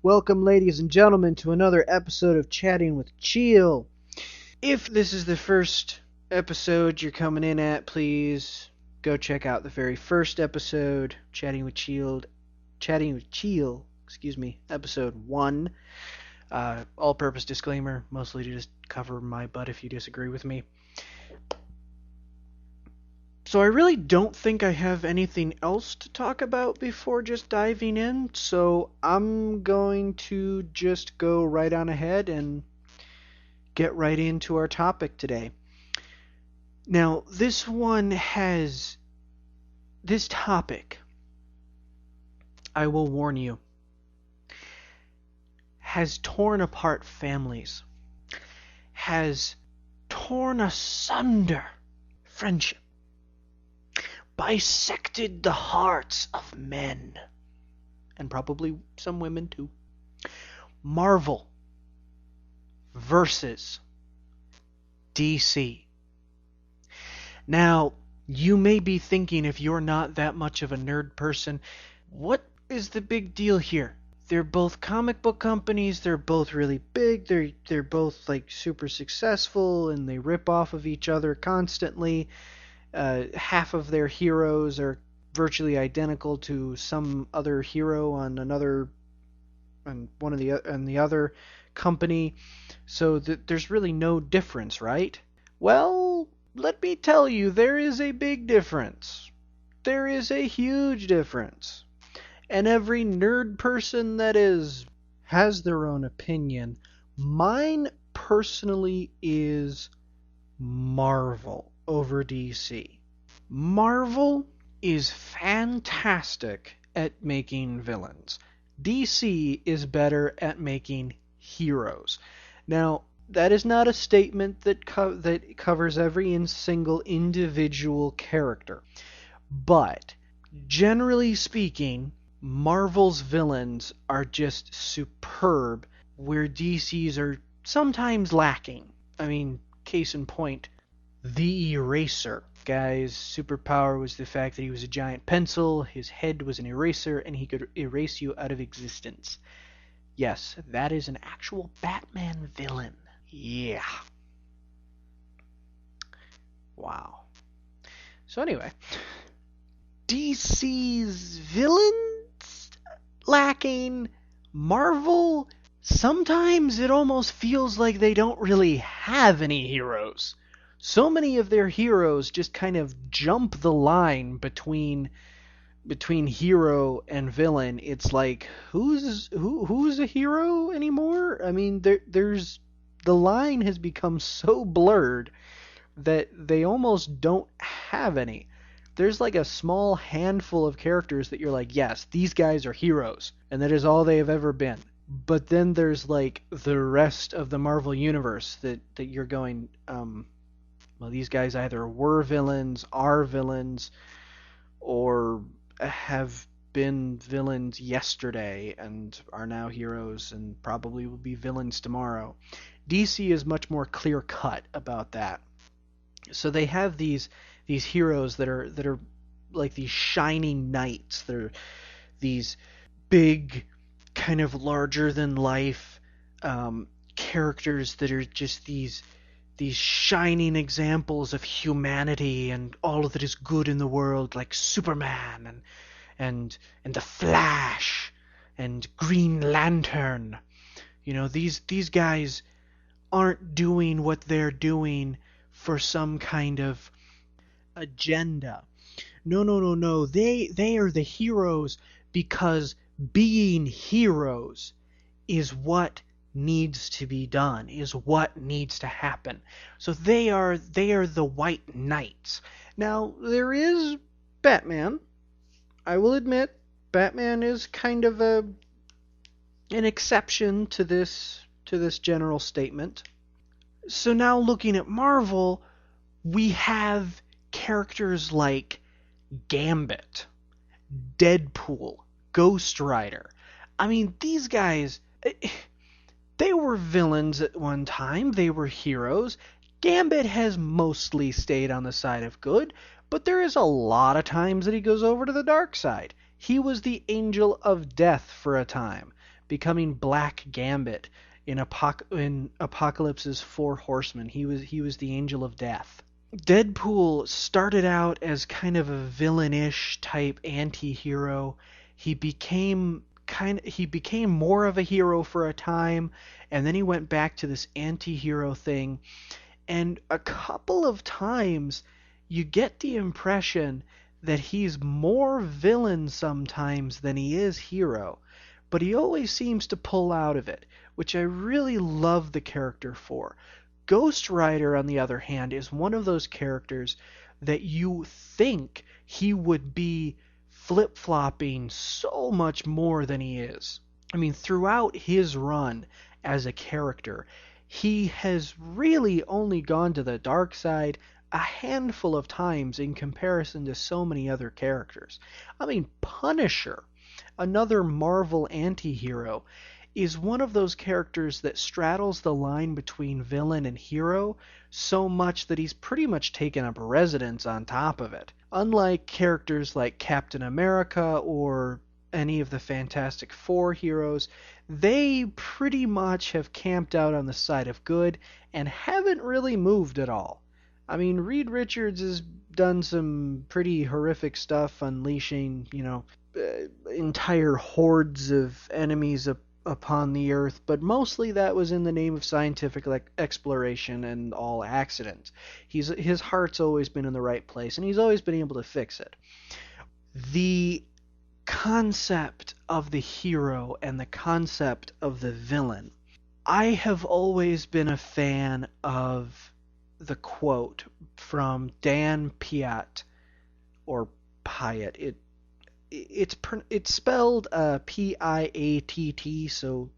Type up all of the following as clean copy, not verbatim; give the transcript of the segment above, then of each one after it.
Welcome, ladies and gentlemen, to another episode of Chatting with Cheal. If this is the first episode you're coming in at, please go check out the very first episode, Chatting with Cheal, episode 1. All-purpose disclaimer, mostly to just cover my butt if you disagree with me. So I really don't think I have anything else to talk about before just diving in, so I'm going to just go right on ahead and get right into our topic today. Now, this topic, I will warn you, has torn apart families, has torn asunder friendship, bisected the hearts of men, and probably some women too. Marvel versus DC. Now, you may be thinking, if you're not that much of a nerd person, what is the big deal here? They're both comic book companies, they're both really big, they're both like super successful, and they rip off of each other constantly. Half of their heroes are virtually identical to some other hero on the other company, so there's really no difference, right? Well, let me tell you, there is a big difference. There is a huge difference. And every nerd person that has their own opinion. Mine personally is Marvel over DC. Marvel is fantastic at making villains. DC is better at making heroes. Now, that is not a statement that covers every single individual character. But, generally speaking, Marvel's villains are just superb, where DC's are sometimes lacking. I mean, case in point, the Eraser. Guy's superpower was the fact that he was a giant pencil, his head was an eraser, and he could erase you out of existence. Yes, that is an actual Batman villain. Yeah. Wow. So anyway, DC's villains lacking. Marvel, sometimes it almost feels like they don't really have any heroes. So many of their heroes just kind of jump the line between hero and villain. It's like, who's a hero anymore? I mean, there's the line has become so blurred that they almost don't have any. There's like a small handful of characters that you're like, yes, these guys are heroes, and that is all they have ever been. But then there's like the rest of the Marvel universe that you're going, well, these guys either were villains, are villains, or have been villains yesterday and are now heroes and probably will be villains tomorrow. DC is much more clear-cut about that. So they have these heroes that are like these shining knights. They're these big, kind of larger-than-life characters that are just these shining examples of humanity and all that is good in the world, like Superman and the Flash and Green Lantern. You know, these guys aren't doing what they're doing for some kind of agenda. No. They are the heroes because being heroes is what needs to be done, is what needs to happen. So they are the White Knights. Now, there is Batman. I will admit, Batman is kind of an exception to this general statement. So now looking at Marvel, we have characters like Gambit, Deadpool, Ghost Rider. I mean, these guys, they were villains at one time. They were heroes. Gambit has mostly stayed on the side of good, but there is a lot of times that he goes over to the dark side. He was the angel of death for a time, becoming Black Gambit in Apocalypse's Four Horsemen. He was the Angel of Death. Deadpool started out as kind of a villainish type anti-hero. He became more of a hero for a time, and then he went back to this anti-hero thing. And a couple of times you get the impression that he's more villain sometimes than he is hero, but he always seems to pull out of it, which I really love the character for. Ghost Rider, on the other hand, is one of those characters that you think he would be flip-flopping so much more than he is. I mean, throughout his run as a character, he has really only gone to the dark side a handful of times in comparison to so many other characters. I mean, Punisher, another Marvel anti-hero, is one of those characters that straddles the line between villain and hero so much that he's pretty much taken up residence on top of it. Unlike characters like Captain America or any of the Fantastic Four heroes, they pretty much have camped out on the side of good and haven't really moved at all. I mean, Reed Richards has done some pretty horrific stuff, unleashing, entire hordes of enemies upon the earth, but mostly that was in the name of scientific exploration and all accident. His heart's always been in the right place, and he's always been able to fix it. The concept of the hero and the concept of the villain. I have always been a fan of the quote from Dan Piatt, or Piatt. It's spelled Piatt, so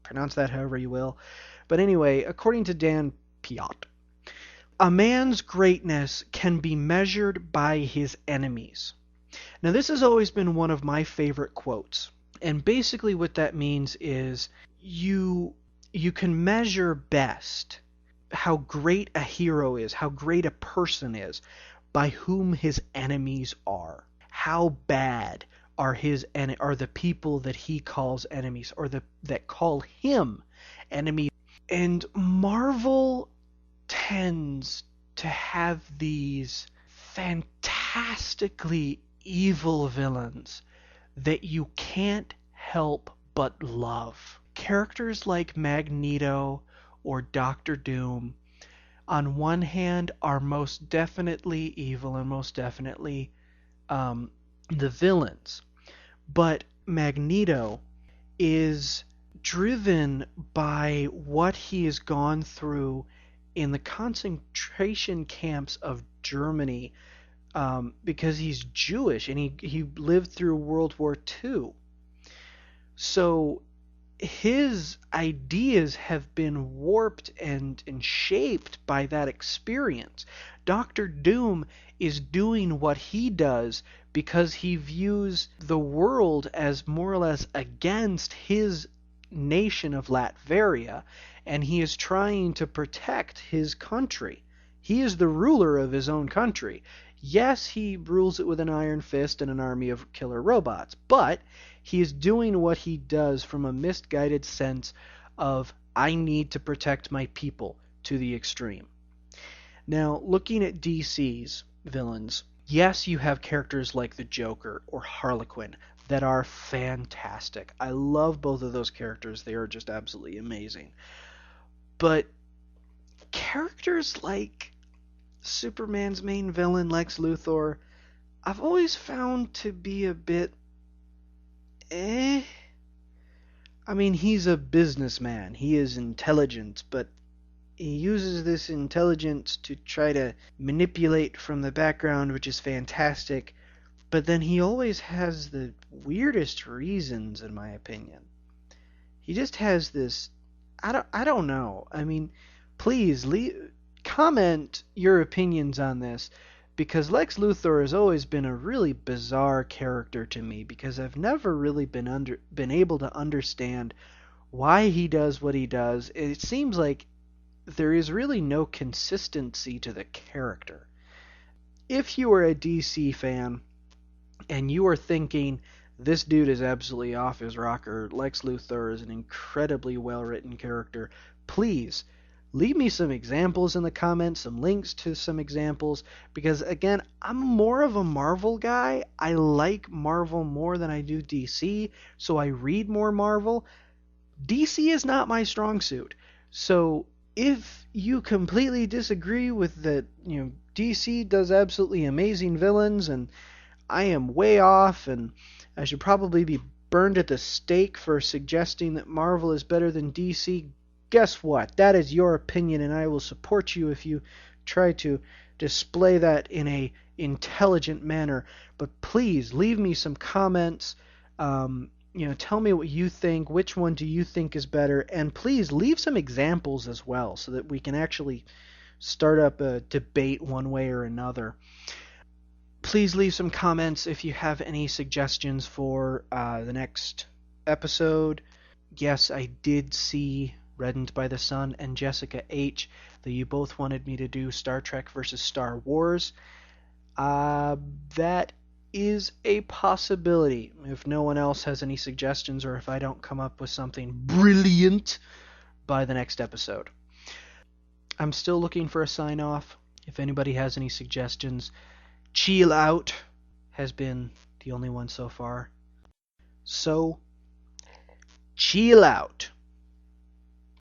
pronounce that however you will. But anyway, according to Dan Piatt, a man's greatness can be measured by his enemies. Now, this has always been one of my favorite quotes, and basically what that means is you can measure best how great a hero is, how great a person is, by whom his enemies are. How bad are the people that he calls enemies, or that call him enemy. And Marvel tends to have these fantastically evil villains that you can't help but love. Characters like Magneto or Doctor Doom, on one hand, are most definitely evil and most definitely the villains. But Magneto is driven by what he has gone through in the concentration camps of Germany, because he's Jewish and he lived through World War II. So his ideas have been warped and shaped by that experience. Doctor Doom is doing what he does because he views the world as more or less against his nation of Latveria, and he is trying to protect his country. He is the ruler of his own country. Yes, he rules it with an iron fist and an army of killer robots, but he is doing what he does from a misguided sense of, I need to protect my people, to the extreme. Now, looking at DC's villains, yes, you have characters like the Joker or Harlequin that are fantastic. I love both of those characters. They are just absolutely amazing. But characters like Superman's main villain, Lex Luthor, I've always found to be a bit I mean, he's a businessman. He is intelligent, but he uses this intelligence to try to manipulate from the background, which is fantastic. But then he always has the weirdest reasons, in my opinion. He just has this, I don't know. I mean, please comment your opinions on this, because Lex Luthor has always been a really bizarre character to me, because I've never really been able to understand why he does what he does. It seems like there is really no consistency to the character. If you are a DC fan and you are thinking This dude is absolutely off his rocker. Lex Luthor is an incredibly well written character. Please leave me some examples in the comments, some links to some examples, because again, I'm more of a Marvel guy. I like Marvel more than I do DC, so I read more Marvel. DC is not my strong suit. So if you completely disagree with that, DC does absolutely amazing villains and I am way off and I should probably be burned at the stake for suggesting that Marvel is better than DC, guess what? That is your opinion and I will support you if you try to display that in a intelligent manner. But please leave me some comments. Tell me what you think. Which one do you think is better? And please leave some examples as well so that we can actually start up a debate one way or another. Please leave some comments if you have any suggestions for the next episode. Yes, I did see Reddened by the Sun and Jessica H. that you both wanted me to do Star Trek versus Star Wars. That is a possibility if no one else has any suggestions or if I don't come up with something brilliant by the next episode. I'm still looking for a sign-off. If anybody has any suggestions, Cheal out has been the only one so far. So, Cheal out.